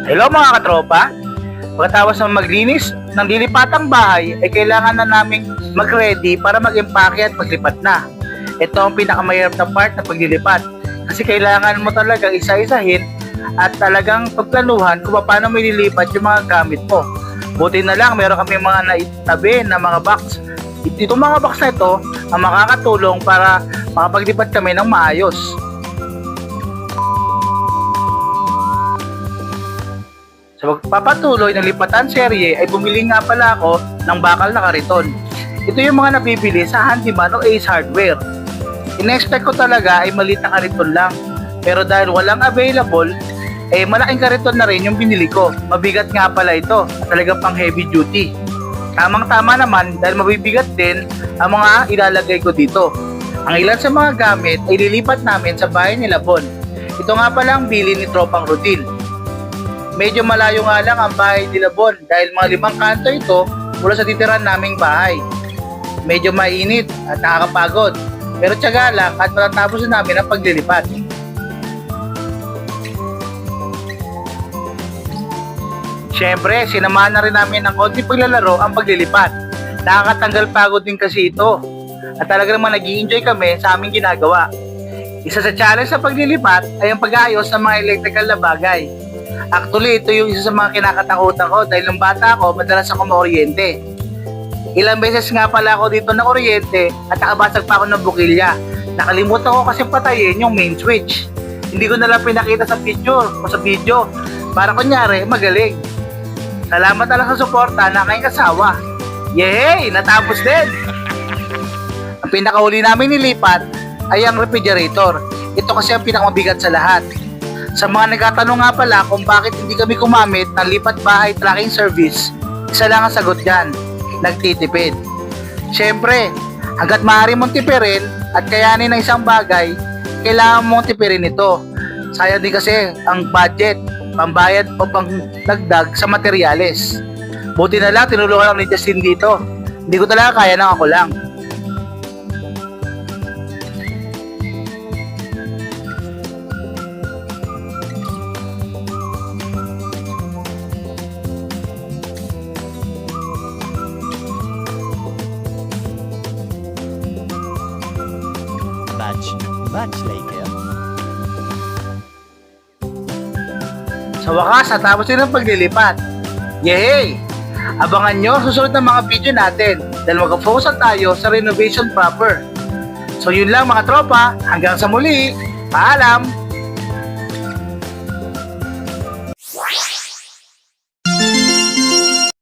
Hello mga katropa! Pagkatapos ng maglinis ng lilipatang bahay ay kailangan na naming mag-ready para mag-impake at maglipat na. Ito ang pinakamahirap na part ng paglilipat kasi kailangan mo talagang isa-isahin at talagang pagplanuhan kung paano mo ililipat yung mga gamit mo. Buti na lang meron kami mga naitabi na mga box. Itong mga box na ito ang makakatulong para makapaglipat kami ng maayos. Sa pagpapatuloy ng lipatan serye ay bumili nga pala ako ng bakal na kariton. Ito yung mga nabibili sa Handyman o Ace Hardware. In-expect ko talaga ay maliit na kariton lang. Pero dahil walang available, malaking kariton na rin yung binili ko. Mabigat nga pala ito at talagang pang heavy duty. Tamang-tama naman dahil mabibigat din ang mga ilalagay ko dito. Ang ilan sa mga gamit ay lilipat namin sa bahay ni Labon. Ito nga pala ang bili ni Tropang Rodil. Medyo malayo nga lang ang bahay ni Labon dahil mga 5 kanto ito mula sa titiran naming bahay. Medyo mainit at nakakapagod pero tiyaga lang at matatapos na namin ang paglilipat. Siyempre, sinamahan na rin namin ng konti paglalaro ang paglilipat. Nakakatanggal pagod din kasi ito at talaga naman nag-i-enjoy kami sa aming ginagawa. Isa sa challenge sa paglilipat ay ang pag-aayos ng mga electrical na bagay. Actually, ito yung isa sa mga kinakatakutan ko dahil nung bata ako, madalas ako maoryente. Ilang beses nga pala ako dito na oryente at nakabasag pa ako ng bukilya. Nakalimutan ko kasi patayin yung main switch. Hindi ko nalang pinakita sa picture o sa video para kunyari magaling. Salamat na lang sa suporta ng aking kasawa. Yay! Natapos din! Ang pinakahuli namin nilipat ay ang refrigerator. Ito kasi ang pinakamabigat sa lahat. Sa mga nagtatanong nga pala kung bakit hindi kami kumamit ng lipat bahay tracking service, isa lang ang sagot dyan, nagtitipid. Siyempre, hanggat maaari mong tipirin at kayanin ng isang bagay, kailangan mong tipirin ito. Sayang din kasi ang budget, pambayad o pangdagdag sa materyales. Buti na lang, tinulungan lang ni Justin dito. Hindi ko talaga kaya ng ako lang. Much later. Sa wakas, natapos din ang paglilipat. Yay! Abangan nyo susunod na mga video natin dahil mag-focus tayo sa renovation proper. So yun lang mga tropa, hanggang sa muli, paalam!